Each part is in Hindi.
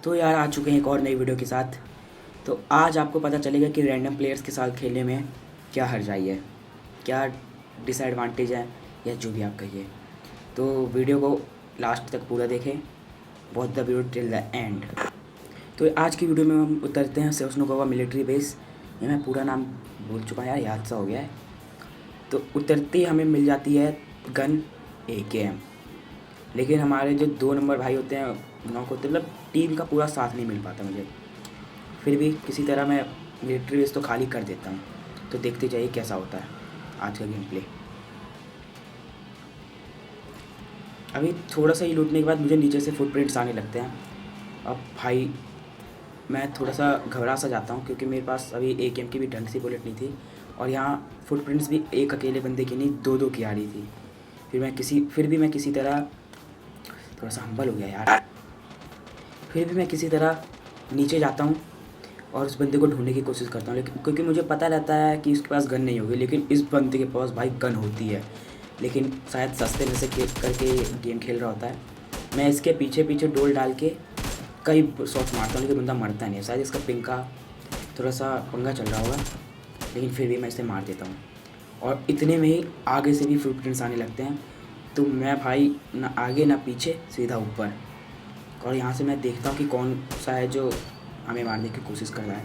तो यार आ चुके हैं एक और नई वीडियो के साथ। तो आज आपको पता चलेगा कि रैंडम प्लेयर्स के साथ खेलने में क्या हर्जाई है, क्या डिसएडवांटेज है, या जो भी आप कहिए। तो वीडियो को लास्ट तक पूरा देखें, watch the video till the end. तो आज की वीडियो में हम उतरते हैं सेवस्नोगोवा मिलिट्री बेस। ये मैं पूरा नाम भूल चुका यार, याद सा हो गया है। तो उतरते ही हमें मिल जाती है गन AKM। लेकिन हमारे जो 2 नंबर भाई होते हैं, नॉक होते, मतलब टीम का पूरा साथ नहीं मिल पाता मुझे। फिर भी किसी तरह मैं मिलिट्री बेस तो खाली कर देता हूँ। तो देखते जाइए कैसा होता है आज का गेम प्ले। अभी थोड़ा सा ही लूटने के बाद मुझे नीचे से फुटप्रिंट्स आने लगते हैं। अब भाई मैं थोड़ा सा घबरा सा जाता हूँ, क्योंकि मेरे पास अभी AKM की भी ढंग से बुलेट नहीं थी, और यहाँ फुटप्रिंट्स भी एक अकेले बंदे की नहीं, 2-2 की आ रही थी। फिर भी मैं किसी तरह थोड़ा सा हम्बल हो गया यार। फिर भी मैं किसी तरह नीचे जाता हूँ और उस बंदे को ढूंढने की कोशिश करता हूँ, लेकिन क्योंकि मुझे पता रहता है कि उसके पास गन नहीं होगी, लेकिन इस बंदे के पास भाई गन होती है। लेकिन शायद सस्ते में से करके गेम खेल रहा होता है। मैं इसके पीछे पीछे डोल डाल के कई शॉट मारता हूँ, लेकिन बंदा मरता नहीं है। शायद इसका पिंग का थोड़ा सा पंगा चल रहा होगा, लेकिन फिर भी मैं इसे मार देता हूँ। और इतने में ही आगे से भी फुटप्रिंट्स आने लगते हैं। तो मैं भाई ना आगे ना पीछे, सीधा ऊपर। और यहाँ से मैं देखता हूँ कि कौन सा है जो हमें मारने की कोशिश कर रहा है।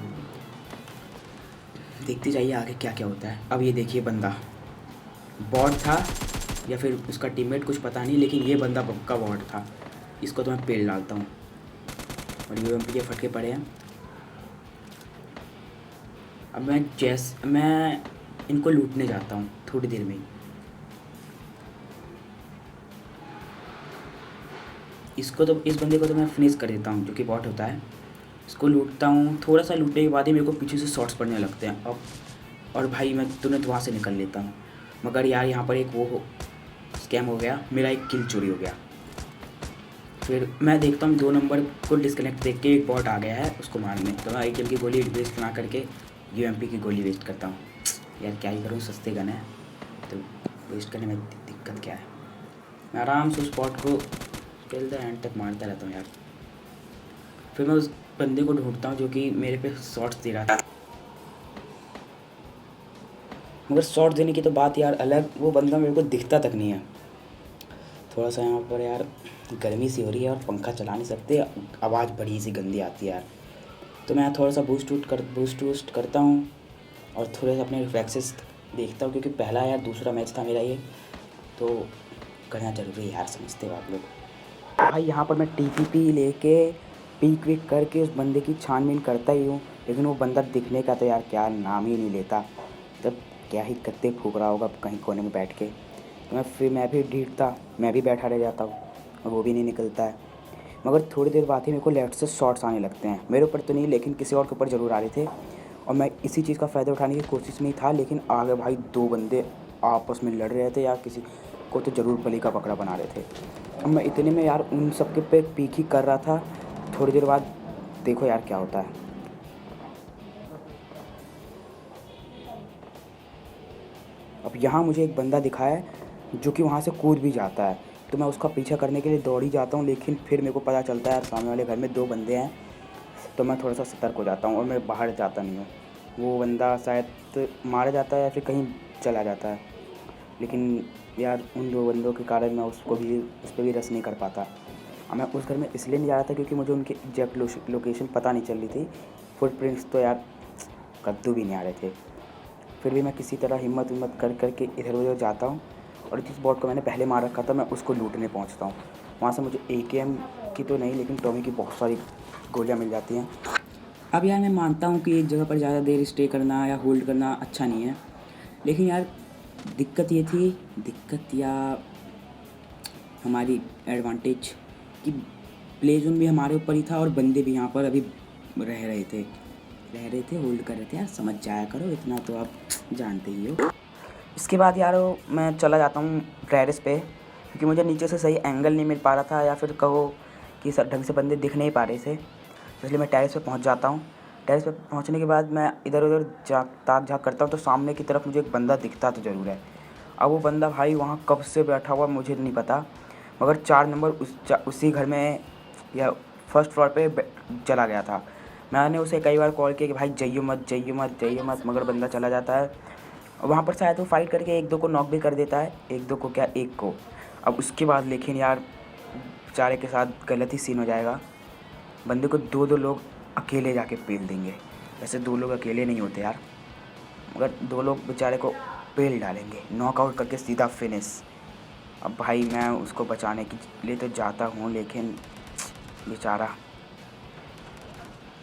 देखते जाइए आगे क्या क्या होता है। अब ये देखिए, बंदा बॉट था या फिर उसका टीममेट, कुछ पता नहीं, लेकिन ये बंदा पक्का बॉट था। इसको तो मैं पेल डालता हूँ, और UMP के फटके पड़े हैं। अब मैं इनको लूटने जाता हूँ थोड़ी देर में ही। इस बंदे को तो मैं फिनिश कर देता हूँ, जो कि बॉट होता है। इसको लूटता हूँ, थोड़ा सा लूटने के बाद ही मेरे को पीछे से शॉट्स पड़ने लगते हैं। अब और भाई मैं तुरंत वहाँ से निकल लेता हूँ। मगर यार यहाँ पर एक स्कैम हो गया, मेरा एक किल चोरी हो गया। फिर मैं देखता हूँ 2 नंबर को डिस्कनेक्ट देख के एक बॉट आ गया है उसको मारने। तो मैं AKM की गोली वेस्ट ना करके UMP की गोली वेस्ट करता हूँ। यार क्या ही करूँ, सस्ते गन है तो वेस्ट करने में दिक्कत क्या है। मैं आराम से उस बॉट को टिल द एंड तक मारता रहता हूँ यार। फिर मैं उस बंदे को ढूंढता हूँ जो कि मेरे पे शॉट्स दे रहा था। मगर शॉट देने की तो बात यार अलग, वो बंदा मेरे को दिखता तक नहीं है। थोड़ा सा यहाँ पर यार गर्मी सी हो रही है और पंखा चला नहीं सकते, आवाज़ बड़ी सी गंदी आती है यार। तो मैं थोड़ा सा बूस्ट वूस्ट करता हूँ, और थोड़े से अपने रिफ्लेक्सेस देखता हूँ, क्योंकि पहला यार दूसरा मैच था मेरा ये, तो करना जरूरी है यार, समझते हो आप लोग। भाई यहाँ पर मैं TPP लेके पीक वीक करके उस बंदे की छानबीन करता ही हूँ, लेकिन वो बंदा दिखने का तो यार क्या नाम ही नहीं लेता। तब क्या ही कत्ते फूक रहा होगा कहीं कोने में बैठ के। तो मैं भी ढीठता, मैं भी बैठा रह जाता हूँ, और वो भी नहीं निकलता है। मगर थोड़ी देर बाद ही मेरे को लेफ्ट से शॉट्स आने लगते हैं। मेरे ऊपर तो नहीं, लेकिन किसी और के ऊपर ज़रूर आ रहे थे, और मैं इसी चीज़ का फ़ायदा उठाने की कोशिश में ही था। लेकिन आगे भाई 2 बंदे आपस में लड़ रहे थे, या किसी को तो ज़रूर बलि का बकरा बना रहे थे। अब मैं इतने में यार उन सब के पे पीक ही कर रहा था। थोड़ी देर बाद देखो यार क्या होता है। अब यहाँ मुझे एक बंदा दिखा है जो कि वहाँ से कूद भी जाता है। तो मैं उसका पीछा करने के लिए दौड़ ही जाता हूँ, लेकिन फिर मेरे को पता चलता है यार सामने वाले घर में 2 बंदे हैं। तो मैं थोड़ा सा सतर्क हो जाता हूँ और मैं बाहर जाता नहीं हूँ। वो बंदा शायद मारा जाता है या फिर कहीं चला जाता है, लेकिन यार उन 2 बंदों के कारण मैं उस पर भी रस नहीं कर पाता। और मैं उस घर में इसलिए नहीं जा रहा था क्योंकि मुझे उनकी एग्जैक्ट लोकेशन पता नहीं चल रही थी। फुटप्रिंट्स तो यार कद्दू भी नहीं आ रहे थे। फिर भी मैं किसी तरह हिम्मत करके इधर उधर जाता हूँ, और जिस बॉट को मैंने पहले मार रखा था मैं उसको लूटने पहुँचता हूँ। वहाँ से मुझे AKM की तो नहीं, लेकिन टॉमी की बहुत सारी गोलियाँ मिल जाती हैं। अब यार मैं मानता हूँ कि एक जगह पर ज़्यादा देर स्टे करना या होल्ड करना अच्छा नहीं है, लेकिन यार दिक्कत या हमारी एडवांटेज कि प्ले जोन भी हमारे ऊपर ही था, और बंदे भी यहाँ पर अभी रह रहे थे, होल्ड कर रहे थे। यार समझ जाया करो, इतना तो आप जानते ही हो। इसके बाद यार मैं चला जाता हूँ टेरेस पे, क्योंकि मुझे नीचे से सही एंगल नहीं मिल पा रहा था, या फिर कहो कि ढंग से बंदे दिख नहीं पा रहे थे। इसलिए मैं टेरेस पे पहुँच जाता हूँ। टेरेस पे पहुँचने के बाद मैं इधर उधर ताक झाँक करता हूँ, तो सामने की तरफ मुझे एक बंदा दिखता तो ज़रूर है। अब वो बंदा भाई वहाँ कब से बैठा हुआ मुझे नहीं पता, मगर 4 नंबर उसी घर में या फर्स्ट फ्लोर पे चला गया था। मैंने उसे कई बार कॉल किया कि भाई जाइयो मत, जाइयो मत, जाइयो मत, मगर बंदा चला जाता है। वहाँ पर शायद वो फाइट करके एक दो को नॉक भी कर देता है, एक दो को क्या, एक को। अब उसके बाद लेकिन यार बेचारे के साथ गलत ही सीन हो जाएगा। बंदे को दो दो लोग अकेले जाके पेल देंगे। वैसे दो लोग अकेले नहीं होते यार, मगर दो लोग बेचारे को पेल डालेंगे, नॉकआउट करके सीधा फिनिश। अब भाई मैं उसको बचाने के लिए तो जाता हूँ, लेकिन बेचारा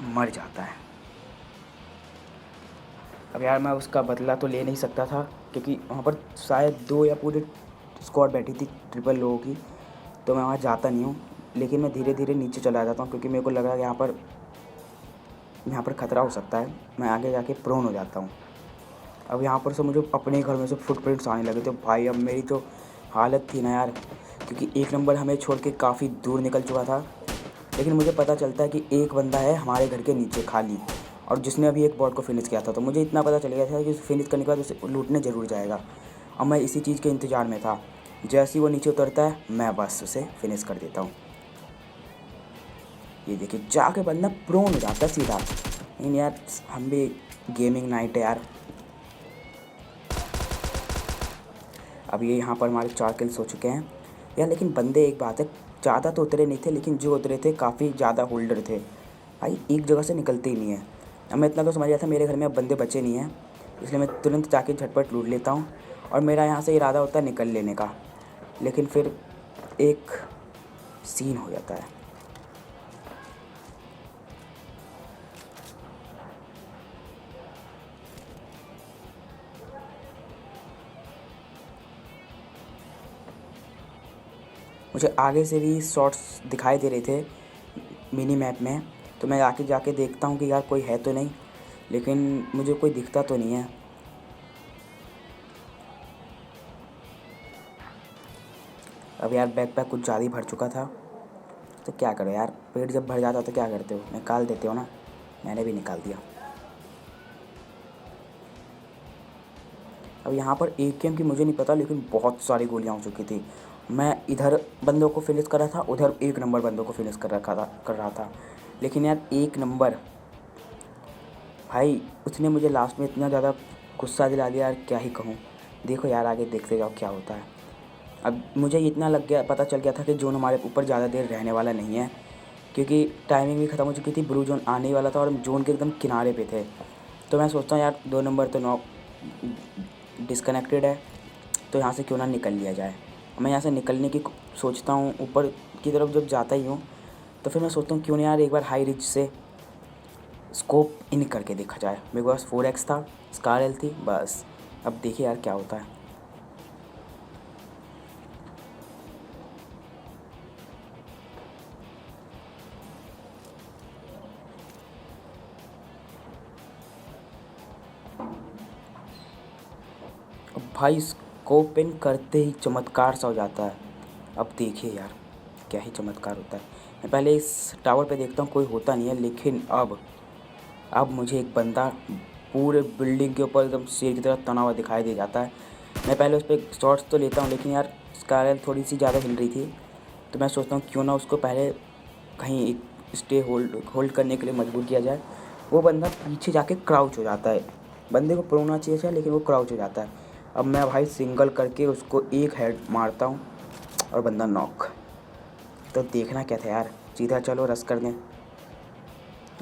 मर जाता है। अब यार मैं उसका बदला तो ले नहीं सकता था, क्योंकि वहाँ पर शायद 2 या पूरे स्क्वाड बैठी थी ट्रिपल लोगों की, तो मैं वहाँ जाता नहीं हूँ। लेकिन मैं धीरे धीरे नीचे चला जाता हूँ, क्योंकि मेरे को लग रहा है यहाँ पर ख़तरा हो सकता है। मैं आगे जाके प्रोन हो जाता हूँ। अब यहाँ पर से मुझे अपने घर में से फुटप्रिंट्स आने लगे, तो भाई अब मेरी जो हालत थी ना यार, क्योंकि 1 नंबर हमें छोड़ के काफ़ी दूर निकल चुका था। लेकिन मुझे पता चलता है कि एक बंदा है हमारे घर के नीचे खाली, और जिसने अभी एक बॉट को फिनिश किया था। तो मुझे इतना पता चल गया था कि उसे फिनिश करने के बाद उसे लूटने ज़रूर जाएगा। अब मैं इसी चीज़ के इंतज़ार में था। जैसे ही वो नीचे उतरता है, मैं बस उसे फिनिश कर देता हूँ। ये देखिए, जाके बंदा प्रोन हो जाता है सीधा। लेकिन यार हम भी गेमिंग नाइट है यार। अब ये यहाँ पर हमारे 4 किल्स हो चुके हैं यार। लेकिन बंदे, एक बात है, ज़्यादा तो उतरे नहीं थे, लेकिन जो उतरे थे काफ़ी ज़्यादा होल्डर थे भाई, एक जगह से निकलते ही नहीं है। अब मैं इतना तो समझ गया था मेरे घर में अब बंदे बचे नहीं हैं, इसलिए मैं तुरंत जाके झटपट लूट लेता हूँ, और मेरा यहाँ से इरादा होता है निकल लेने का। लेकिन फिर एक सीन हो जाता है। मुझे आगे से भी शॉट्स दिखाई दे रहे थे मिनी मैप में, तो मैं आके जाके देखता हूँ कि यार कोई है तो नहीं, लेकिन मुझे कोई दिखता तो नहीं है। अब यार बैकपैक कुछ ज़्यादा ही भर चुका था, तो क्या करो यार, पेट जब भर जाता तो क्या करते हो, निकाल देते हो ना। मैंने भी निकाल दिया। अब यहाँ पर AKM की मुझे नहीं पता, लेकिन बहुत सारी गोलियाँ हो चुकी थी। मैं इधर बंदों को फिनिश कर रहा था, उधर 1 नंबर बंदों को फिनिश कर रहा था। लेकिन यार 1 नंबर भाई, उसने मुझे लास्ट में इतना ज़्यादा गुस्सा दिला दिया यार, क्या ही कहूँ। देखो यार आगे देखते जाओ क्या होता है। अब मुझे इतना लग गया, पता चल गया था कि जोन हमारे ऊपर ज़्यादा देर रहने वाला नहीं है, क्योंकि टाइमिंग भी ख़त्म हो चुकी थी, ब्लू जोन आने ही वाला था और हम जोन के एकदम किनारे पे थे। तो मैं सोचता हूँ यार 2 नंबर तो नॉक डिस्कनेक्टेड है, तो यहाँ से क्यों ना निकल लिया जाए। मैं यहाँ से निकलने की सोचता हूँ, ऊपर की तरफ जब जाता ही हूँ, तो फिर मैं सोचता हूँ क्यों ना यार एक बार हाई रिच से स्कोप इन करके देखा जाए। मेरे पास 4x था, स्कार एल थी बस। अब देखिए यार क्या होता है। अब भाई स्कोप इन करते ही चमत्कार सा हो जाता है। अब देखिए यार क्या ही चमत्कार होता है। मैं पहले इस टावर पे देखता हूँ कोई होता नहीं है, लेकिन अब मुझे एक बंदा पूरे बिल्डिंग के ऊपर एकदम शेर की तरह तना हुआ दिखाई दे जाता है। मैं पहले उस पर शॉट्स तो लेता हूँ, लेकिन यार स्कारल थोड़ी सी ज़्यादा हिल रही थी, तो मैं सोचता हूँ क्यों ना उसको पहले कहीं एक स्टे होल्ड करने के लिए मजबूर किया जाए। वो बंदा पीछे जाके क्राउच हो जाता है। बंदे को प्रोना चाहिए था, लेकिन वो क्राउच हो जाता है। अब मैं भाई सिंगल करके उसको एक हेड मारता हूँ और बंदा नॉक। तो देखना क्या था यार, सीधा चलो रश कर दें।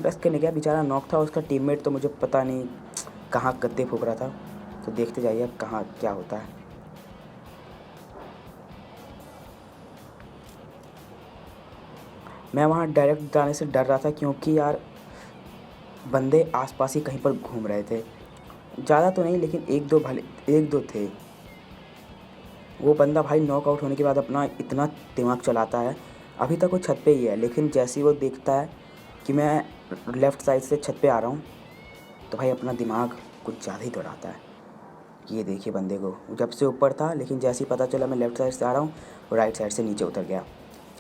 रश करने गया, बेचारा नॉक था, उसका टीममेट तो मुझे पता नहीं कहाँ गद्दे फूक रहा था। तो देखते जाइए अब कहाँ क्या होता है। मैं वहाँ डायरेक्ट जाने से डर रहा था, क्योंकि यार बंदे आसपास ही कहीं पर घूम रहे थे। ज़्यादा तो नहीं, लेकिन एक दो थे। वो बंदा भाई नॉकआउट होने के बाद अपना इतना दिमाग चलाता है। अभी तक वो छत पे ही है, लेकिन जैसे ही वो देखता है कि मैं लेफ़्ट साइड से छत पे आ रहा हूँ, तो भाई अपना दिमाग कुछ ज़्यादा ही दौड़ाता है। ये देखिए बंदे को, जब से ऊपर था, लेकिन जैसे ही पता चला मैं लेफ़्ट साइड से आ रहा हूँ, वो राइट साइड से नीचे उतर गया।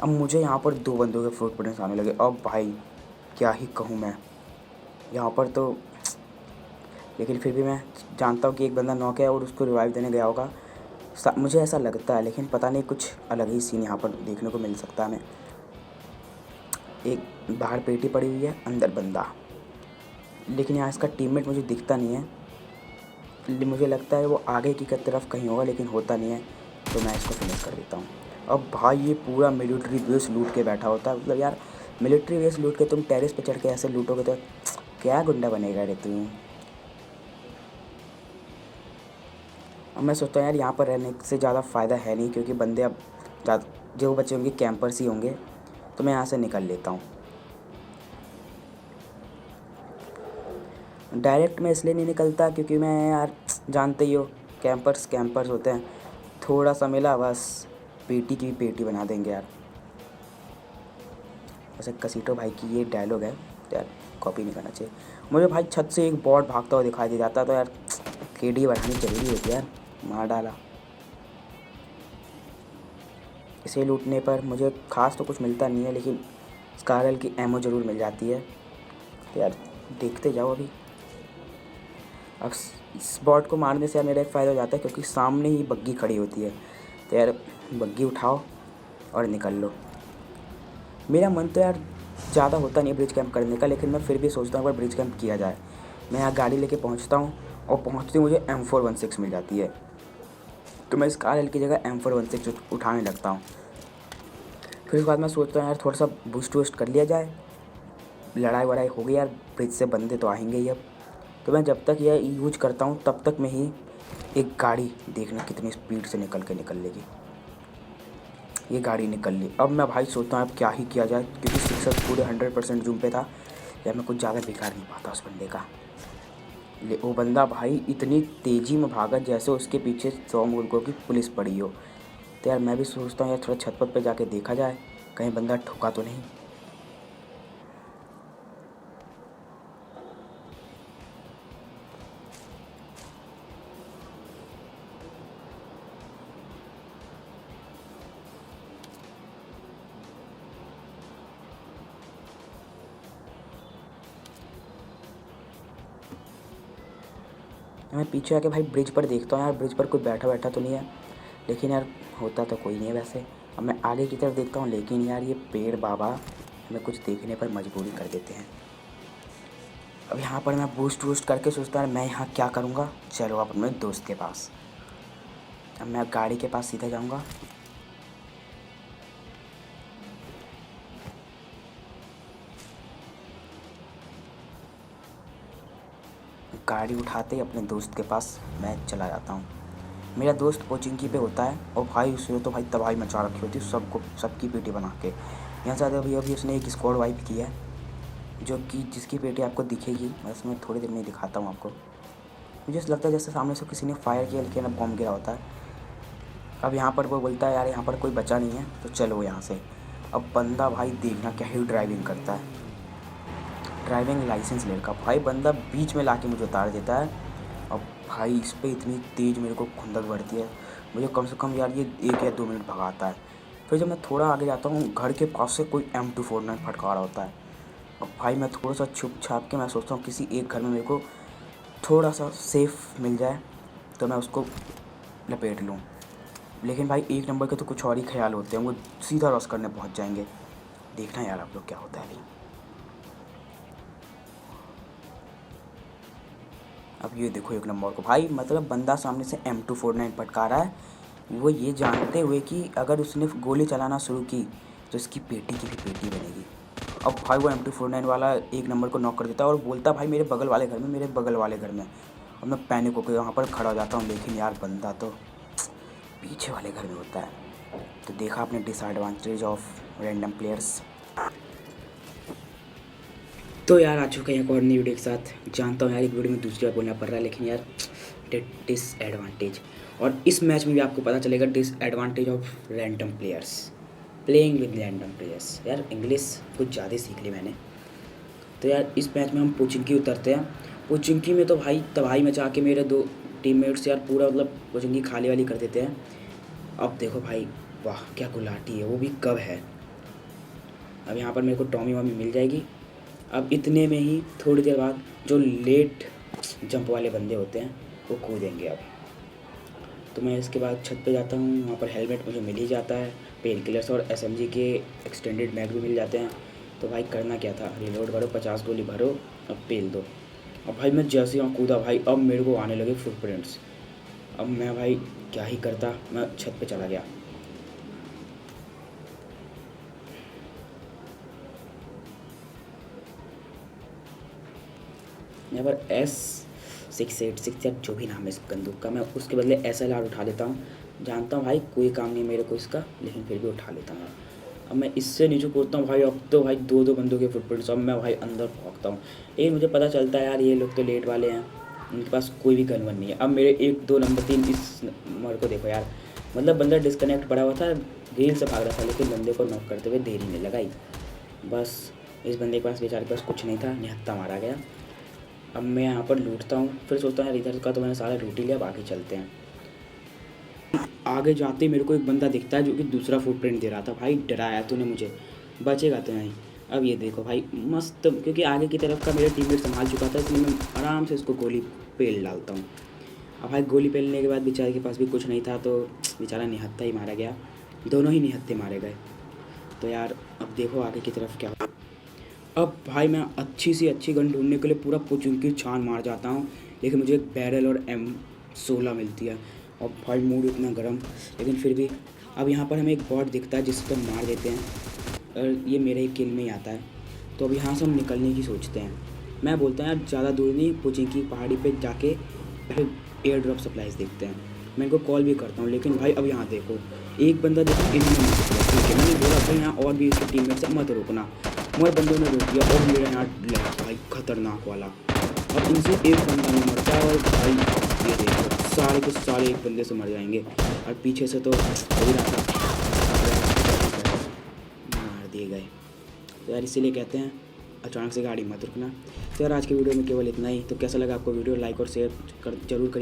अब मुझे यहाँ पर 2 बंदों के फुटप्रिंट्स आने लगे। अब भाई क्या ही कहूँ मैं यहाँ पर तो। लेकिन फिर भी मैं जानता हूँ कि एक बंदा नॉक है और उसको रिवाइव देने गया होगा, मुझे ऐसा लगता है। लेकिन पता नहीं, कुछ अलग ही सीन यहाँ पर देखने को मिल सकता है हमें। एक बाहर पेटी पड़ी हुई है, अंदर बंदा। लेकिन यहाँ इसका टीममेट मुझे दिखता नहीं है, मुझे लगता है वो आगे की तरफ कहीं होगा, लेकिन होता नहीं है। तो मैं इसको फिनिश कर देता हूँ। अब भाई ये पूरा मिलिट्री बेस लूट के बैठा होता है। मतलब यार मिलिट्री बेस लूट के तुम टेरेस पे चढ़ के ऐसे लूटोगे तो क्या गुंडा बनेगा रे तू। अब मैं सोचता हूँ यार यहाँ पर रहने से ज़्यादा फ़ायदा है नहीं, क्योंकि बंदे अब जो बच्चे होंगे कैंपर्स ही होंगे। तो मैं यहाँ से निकल लेता हूँ। डायरेक्ट मैं इसलिए नहीं निकलता क्योंकि मैं यार जानते ही हो कैंपर्स कैंपर्स होते हैं। थोड़ा सा मिला बस पेटी की पेटी बना देंगे यार। वैसे कसीटो भाई की ये डायलॉग है यार, कॉपी नहीं करना चाहिए मुझे। भाई छत से एक बॉट भागता हुआ दिखाई दे जाता तो यार केडी बढ़ानी जरूरी होती है यार। मार डाला। इसे लूटने पर मुझे खास तो कुछ मिलता नहीं है, लेकिन स्कारल की एमो ज़रूर मिल जाती है। तो यार देखते जाओ अभी। अब इस बॉट को मारने से यार मेरा एक फ़ायदा हो जाता है, क्योंकि सामने ही बग्गी खड़ी होती है। तो यार बग्गी उठाओ और निकल लो। मेरा मन तो यार ज़्यादा होता नहीं है ब्रिज कैंप करने का, लेकिन मैं फिर भी सोचता हूँ अगर ब्रिज कैंप किया जाए। मैं यहाँ गाड़ी लेके पहुँचता हूँ और पहुँचते मुझे M416 मिल जाती है। तो मैं इस कार की जगह M416 उठाने लगता हूँ। फिर उसके बाद मैं सोचता हूँ यार थोड़ा सा बूस्ट वूस्ट कर लिया जाए। लड़ाई वड़ाई हो गई यार, ब्रिज से बंदे तो आएंगे ही अब। तो मैं जब तक यह यूज करता हूँ तब तक में ही एक गाड़ी देखना कितनी स्पीड से निकल लेगी। ये गाड़ी निकल ली। अब मैं भाई सोचता हूँ अब क्या ही किया जाए, क्योंकि सिक्सर पूरे 100% जूम पे था। या मैं कुछ ज़्यादा बिगाड़ नहीं पाता उस बंदे का। वो बंदा भाई इतनी तेज़ी में भागा जैसे उसके पीछे 100 मुल्कों की पुलिस पड़ी हो। तो यार मैं भी सोचता हूँ यार थोड़ा छत पर जाके देखा जाए, कहीं बंदा ठुका तो नहीं। मैं पीछे आके भाई ब्रिज पर देखता हूँ यार, ब्रिज पर कोई बैठा बैठा तो नहीं है, लेकिन यार होता तो कोई नहीं है वैसे। अब मैं आगे की तरफ देखता हूँ, लेकिन यार ये पेड़ बाबा हमें कुछ देखने पर मजबूरी कर देते हैं। अब यहाँ पर मैं बूस्ट वूस्ट करके सोचता है मैं यहाँ क्या करूँगा। चलो अब अपने दोस्त के पास। अब मैं गाड़ी के पास सीधा जाऊँगा। गाड़ी उठाते ही अपने दोस्त के पास मैं चला जाता हूँ। मेरा दोस्त कोचिंग पे होता है और भाई उसने तो भाई तबाही मचा रखी होती है सबको, सबकी पेटी बना के। यहाँ से अभी अभी उसने एक स्क्वाड वाइप किया है, जो कि जिसकी पेटी आपको दिखेगी। बस मैं थोड़ी देर में दिखाता हूँ आपको। मुझे ऐसा लगता है जैसे सामने से किसी ने फायर किया, लेकिन अब बॉम्ब गिरा होता है। अब यहाँ पर वो बोलता है यार यहाँ पर कोई बचा नहीं है, तो चलो यहाँ से। अब बंदा भाई देखना क्या ही ड्राइविंग करता है। ड्राइविंग लाइसेंस लेकर भाई बंदा बीच में लाके मुझे उतार देता है। अब भाई इस पर इतनी तेज़ मेरे को खुंदक बढ़ती है, मुझे कम से कम यार ये 1 या 2 मिनट भगाता है। फिर जब मैं थोड़ा आगे जाता हूँ, घर के पास से कोई M249 फटका रहा होता है। अब भाई मैं थोड़ा सा छुप छाप के मैं सोचता हूँ किसी एक घर में मेरे को थोड़ा सा सेफ मिल जाए तो मैं उसको लपेट लूँ। लेकिन भाई 1 नंबर के तो कुछ और ही ख्याल होते हैं, वो सीधा रश करने पहुँच जाएंगे। देखना यार आप लोग क्या होता है अभी। अब ये देखो 1 नंबर को भाई, मतलब बंदा सामने से M249 पटका रहा है, वो ये जानते हुए कि अगर उसने गोली चलाना शुरू की तो इसकी पेटी की भी पेटी बनेगी। अब भाई वो M249 वाला 1 नंबर को नॉक कर देता है और बोलता है भाई मेरे बगल वाले घर में, मेरे बगल वाले घर में। और मैं पैनिक होकर वहाँ पर खड़ा हो जाता हूँ, लेकिन यार बंदा तो पीछे वाले घर में होता है। तो देखा आपने डिसएडवांटेज ऑफ रैंडम प्लेयर्स। तो यार आ चुका है एक और नई वीडियो के साथ। जानता हूँ यार एक वीडियो में दूसरी बार बोलना पड़ रहा है, लेकिन यार डिसएडवांटेज। और इस मैच में भी आपको पता चलेगा disadvantage of random players, playing with random players. यार इंग्लिश कुछ ज़्यादा सीख ली मैंने। तो यार इस मैच में हम पोचिंकी उतरते हैं। पोचिंकी में तो भाई तबाही मचा के मेरे 2 टीममेट्स यार पूरा मतलब पोचिंकी खाली वाली कर देते हैं। अब देखो भाई, वाह क्या गुलाटी है, वो भी कब है। अब यहाँ पर मेरे को टॉमी वॉमी मिल जाएगी। अब इतने में ही थोड़ी देर बाद जो लेट जंप वाले बंदे होते हैं वो कूदेंगे। अब तो मैं इसके बाद छत पे जाता हूँ, वहाँ पर हेलमेट मुझे मिल ही जाता है, पेन किलर्स और SMG के एक्सटेंडेड मैग भी मिल जाते हैं। तो भाई करना क्या था, रिलोड करो, 50 गोली भरो, अब पेल दो। अब भाई मैं जैसे ही वहाँ कूदा भाई, अब मेरे को आने लगे फुटप्रिंट्स। अब मैं भाई क्या ही करता, मैं छत पे चला गया। यहाँ पर S686 या जो भी नाम है इस बंदूक का, मैं उसके बदले SLR उठा लेता हूँ। जानता हूँ भाई कोई काम नहीं मेरे को इसका, लेकिन फिर भी उठा लेता हूँ। अब मैं इससे नीचे कूदता हूँ भाई, अब तो भाई 2-2 बंदों के फुटप्रिंट्स। अब मैं भाई अंदर भागता हूँ। लेकिन मुझे पता चलता है यार ये लोग तो लेट वाले हैं, उनके पास कोई भी गन वन नहीं है। अब मेरे 1 2 नंबर 3 इस नंबर को देखो यार, मतलब बंदा डिस्कनेक्ट पड़ा हुआ था, रील से भाग रहा था, लेकिन बंदे को नॉक करते हुए देरी नहीं लगाई। बस इस बंदे के पास, बेचारे के पास कुछ नहीं था, निहत्था मारा गया। अब मैं यहाँ पर लूटता हूँ, फिर सोचता हूँ यार इधर का तो मैंने सारा लूट ही लिया, बाकी चलते हैं। आगे जाते मेरे को एक बंदा दिखता है जो कि दूसरा फुटप्रिंट दे रहा था। भाई डराया तूने मुझे, बचेगा तो नहीं। अब ये देखो भाई मस्त, क्योंकि आगे की तरफ का मेरा टीममेट संभाल चुका था, इसलिए मैं आराम से इसको गोली पेल डालता हूँ। अब भाई गोली पेलने के बाद बेचारे के पास भी कुछ नहीं था, तो बेचारा निहत्था ही मारा गया, दोनों ही निहत्थे मारे गए। तो यार अब देखो आगे की तरफ क्या। अब भाई मैं अच्छी सी अच्छी गन ढूंढने के लिए पूरा पुचुंकी छान मार जाता हूँ, लेकिन मुझे एक बैरल और M16 मिलती है। और भाई मूड इतना गर्म, लेकिन फिर भी अब यहाँ पर हमें एक बॉट दिखता है जिस पर मार देते हैं, और ये मेरे ही किल में ही आता है। तो अब यहाँ से हम निकलने की सोचते हैं। मैं बोलता हूँ यार ज़्यादा दूर नहीं, पुचुंकी पहाड़ी पे जाके फिर एयर ड्रॉप सप्लाईज देखते हैं। मैं इनको कॉल भी करता हूँ, लेकिन भाई अब यहाँ देखो एक बंदा देखो इन्होंने मुझे किया, ठीक है मैंने बोला भाई यहाँ और भी इसके टीममेट से मत रोकना, मगर बंदों ने रोक दिया और मेरा यहाँ लगा भाई खतरनाक वाला। अब इनसे एक बंदा नहीं मरता, और भाई ये देखो सारे के सारे एक बंदे से मर जाएंगे, और पीछे से तो हो ही रहा था, मार दिए गए। तो यार इसीलिए कहते हैं अचानक से गाड़ी मत रुकना। तो यार आज की वीडियो में केवल इतना ही। तो कैसा लगा आपको वीडियो, लाइक और शेयर कर जरूर करिए।